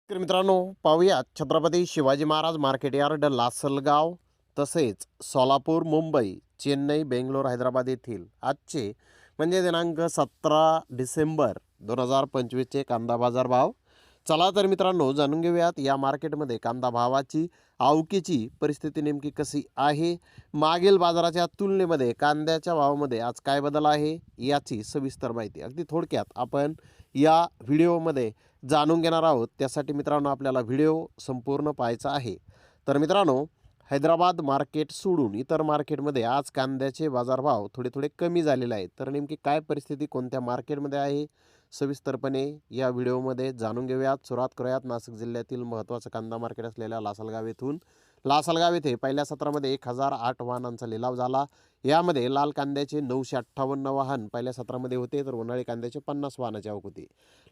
तर मित्रांनो, पाहूयात छत्रपती शिवाजी महाराज मार्केट यार्ड लासलगाव तसेच सोलापूर, मुंबई, चेन्नई, बेंगलोर, हैदराबाद येथील आजचे म्हणजे दिनांक 17 डिसेंबर 2025चे कांदा बाजार भाव. चला तर मित्रांनो, जाणून घेऊयात या मार्केटमध्ये कांदा भावाची आवकीची परिस्थिती नेमकी कशी आहे, मागील बाजाराच्या तुलनेमध्ये कांद्याच्या भावामध्ये आज काय बदल आहे याची सविस्तर माहिती अगदी थोडक्यात आपण या व्हिडिओमध्ये जाणून घेणार आहोत. त्यासाठी मित्रांनो आपल्याला व्हिडिओ संपूर्ण पाहायचा आहे. तर मित्रांनो, हैदराबाद मार्केट सोडून इतर मार्केटमध्ये आज कांद्याचे बाजारभाव थोडे कमी झालेले आहेत. तर नेमकी काय परिस्थिती कोणत्या मार्केटमध्ये आहे सविस्तरपणे या व्हिडिओमध्ये जाणून घेऊयात. सुरुवात करूयात नाशिक जिल्ह्यातील महत्त्वाचं कांदा मार्केट असलेल्या लासलगाव येथून. लासलगाव येथे पहिल्या सत्रामध्ये 1008 वाहनांचा लिलाव झाला. यामध्ये लाल कांद्याचे 958 वाहन पहिल्या सत्रामध्ये होते, तर उन्हाळी कांद्याचे 50 वाहनाची आवक होती.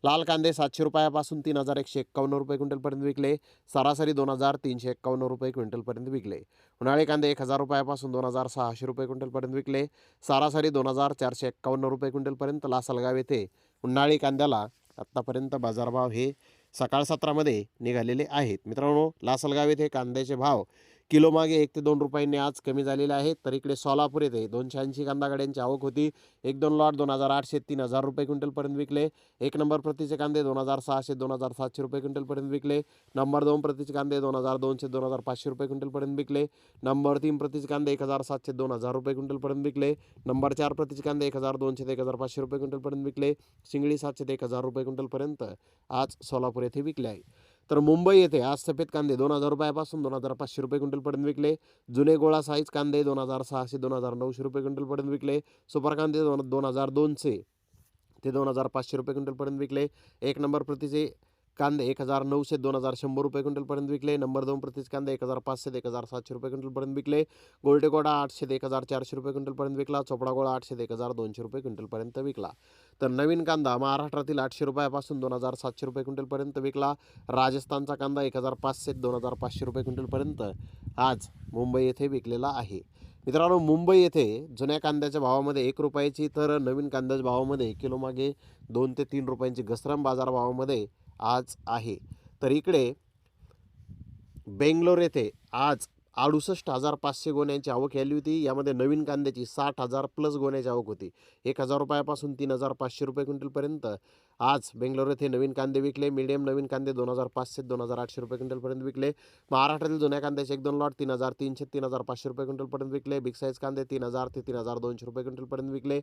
लाल कांदे 700 रुपयापासून 3151 रुपये क्विंटलपर्यंत विकले. सरासरी 2351 रुपये क्विंटलपर्यंत विकले. उन्हाळी कांदे 1000 रुपयापासून 2600 रुपये क्विंटलपर्यंत विकले. सरासरी 2451 रुपये क्विंटलपर्यंत. लासलगाव येथे उन्हाळी कांद्याला आत्तापर्यंत बाजारभाव हे सकाळ सत्रामध्ये निघालेले आहेत. मित्रांनो, लासलगाव येथे कांद्याचे भाव किलो मागे 1 ते 2 रुपयांनी आज कमी झालेले आहेत. तर इकडे सोलापूर येथे 280 कांदा गाड्यांची आवक होती. 1-2 लॉट 2800 ते 3000 रुपये क्विंटलपर्यंत विकले. 1 नंबर प्रतीचे कांदे 2600 ते 2700 रुपये क्विंटलपर्यंत विकले. नंबर 2 प्रतीचे कांदे 2200 ते 2500 रुपये क्विंटलपर्यंत विकले. नंबर 3 प्रतीचे कांदे 1700 ते 2000 रुपये क्विंटलपर्यंत विकले. नंबर 4 प्रतीचे कांदे 1200 ते 1500 रुपये क्विंटलपर्यंत विकले. शिंगडी 700 ते 1000 रुपये क्विंटलपर्यंत आज सोलापूर येथे विकले आहे. तर मुंबई येथे आज सफेद कांदे 2000 रुपयापासून 2500 रुपये क्विंटलपर्यंत विकले. जुने गोळा साईज कांदे 2600 2900 रुपये क्विंटलपर्यंत विकले. सुपर कांदे 2200 ते 2500 रुपये क्विंटलपर्यंत विकले. 1 नंबर प्रतीचे कांदे 1900 ते 2100 रुपये क्विंटलपर्यंत विकले. नंबर 2 प्रतीचे कांदे 1500 ते 1700 रुपये क्विंटलपर्यंत विकले. गोल्टे गोळा 800 ते 1400 रुपये क्विंटलपर्यंत विकला. चोपडा गोळा 800 ते 1200 रुपये क्विंटलपर्यंत विकला. तर नवीन कांदा महाराष्ट्रातील 800 रुपयापासून 2700 रुपये क्विंटलपर्यंत विकला. राजस्थानचा कांदा 1500 ते 2500 रुपये क्विंटलपर्यंत आज मुंबई येथे विकलेला आहे. मित्रांनो, मुंबई येथे जुन्या कांद्याच्या भावामध्ये 1 रुपयाची, तर नवीन कांद्याच्या भावामध्ये किलोमागे 2 ते 3 रुपयांची घसरण बाजार भावामध्ये आज आहे. तर इकडे बेंगलोर येथे आज 68,500 गोण्यांची आवक आली होती. यामध्ये नवीन कांद्याची 60,000 प्लस गोण्याची आवक होती. 1000 रुपयापासून 3500 रुपये क्विंटलपर्यंत आज बेंगलोर येथे नवीन कांदे विकले. मीडियम नवीन कांदे 2500 ते 2800 रुपये क्विंटलपर्यंत विकले. महाराष्ट्रातील जुन्या कांद्याचे 1-2 लॉट 3300 ते 3500 रुपये क्विंटलपर्यंत विकले. बिग साईज कांदे 3000 ते 3200 रुपये क्विंटलपर्यंत विकले.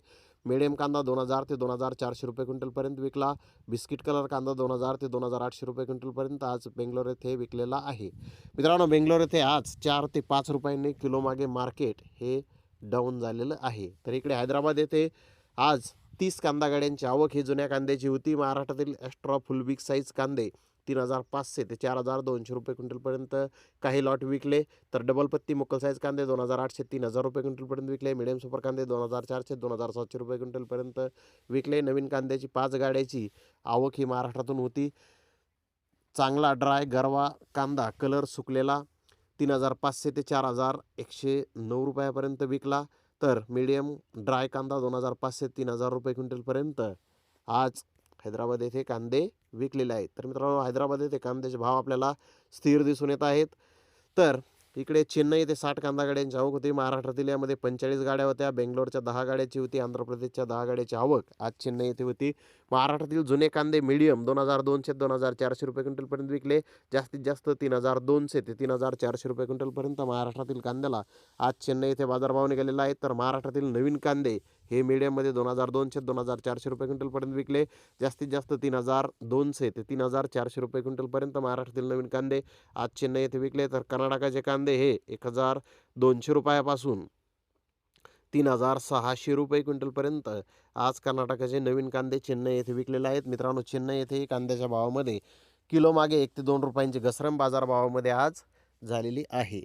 मीडियम कांदा 2000 ते 2400 रुपये क्विंटलपर्यंत विकला. बिस्किट कलर कांदा 2000 ते 2800 रुपये क्विंटलपर्यंत आज बेंगलोर येथे विकलेला आहे. मित्रांनो, बेंगलोर येथे आज 4 ते 5 रुपयांनी किलो मागे मार्केट हे डाऊन झालेलं आहे. तर इकडे हैदराबाद येथे आज 30 कांदा गाड्यांची आवक ही जुन्या कांद्याची होती. महाराष्ट्रातील एक्स्ट्रा फुल बिग साईज कांदे 3500 ते 4200 रुपये क्विंटलपर्यंत काही लॉट विकले. तर डबल पत्ती मुक्कल साईज कांदे 2800 ते 3000 रुपये क्विंटलपर्यंत विकले. मिडियम सुपर कांदे 2400 ते 2700 रुपये क्विंटलपर्यंत विकले. नवीन कांद्याची 5 गाड्याची आवक ही महाराष्ट्रातून होती. चांगला ड्राय गरवा कांदा कलर सुकलेला 3500 ते 4109 रुपयापर्यंत विकला. तर मीडियम ड्राय कांदा 2500 ते 3000 रुपये क्विंटलपर्यंत आज हैदराबाद येथे कांदे विकलेले आहेत. तर मित्रांनो, हैदराबाद येथे कांद्याचे भाव आपल्याला स्थिर दिसून येत आहेत. तर इकडे चेन्नई येथे 60 कांदा गाड्यांची आवक होती. महाराष्ट्रातील यामध्ये 45 गाड्या होत्या. बेंगलोरच्या 10 गाड्याची होती. आंध्र प्रदेशच्या 10 गाड्याची आवक आज चेन्नई येथे होती. महाराष्ट्रातील जुने कांदे मीडियम 2200 ते 2400 रुपये क्विंटलपर्यंत विकले. जास्तीत जास्त 3200 ते 3400 रुपये क्विंटलपर्यंत महाराष्ट्रातील कांद्याला आज चेन्नई येथे बाजारभाव निघालेला आहे. तर महाराष्ट्रातील नवीन कांदे हे मीडियममध्ये 2200 ते 2400 रुपये क्विंटलपर्यंत विकले. जास्तीत जास्त 3200 ते 3400 रुपये क्विंटलपर्यंत महाराष्ट्रातील नवीन कांदे आज चेन्नई येथे विकले. तर कर्नाटकाचे कांदे हे 1200 रुपयापासून 3600 रुपये क्विंटलपर्यंत आज कर्नाटकाचे नवीन कांदे चेन्नई येथे विकलेले आहेत. मित्रांनो, चेन्नई येथे कांद्याच्या भावामध्ये किलो मागे 1 ते 2 रुपयांची घसरण बाजारभावामध्ये आज झालेली आहे.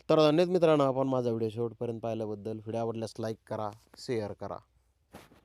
तर धन्यवाद मित्रांनो, आपण माझा व्हिडिओ शेवटपर्यंत पाहिल्याबद्दल. व्हिडिओ आवडल्यास लाईक करा, शेअर करा.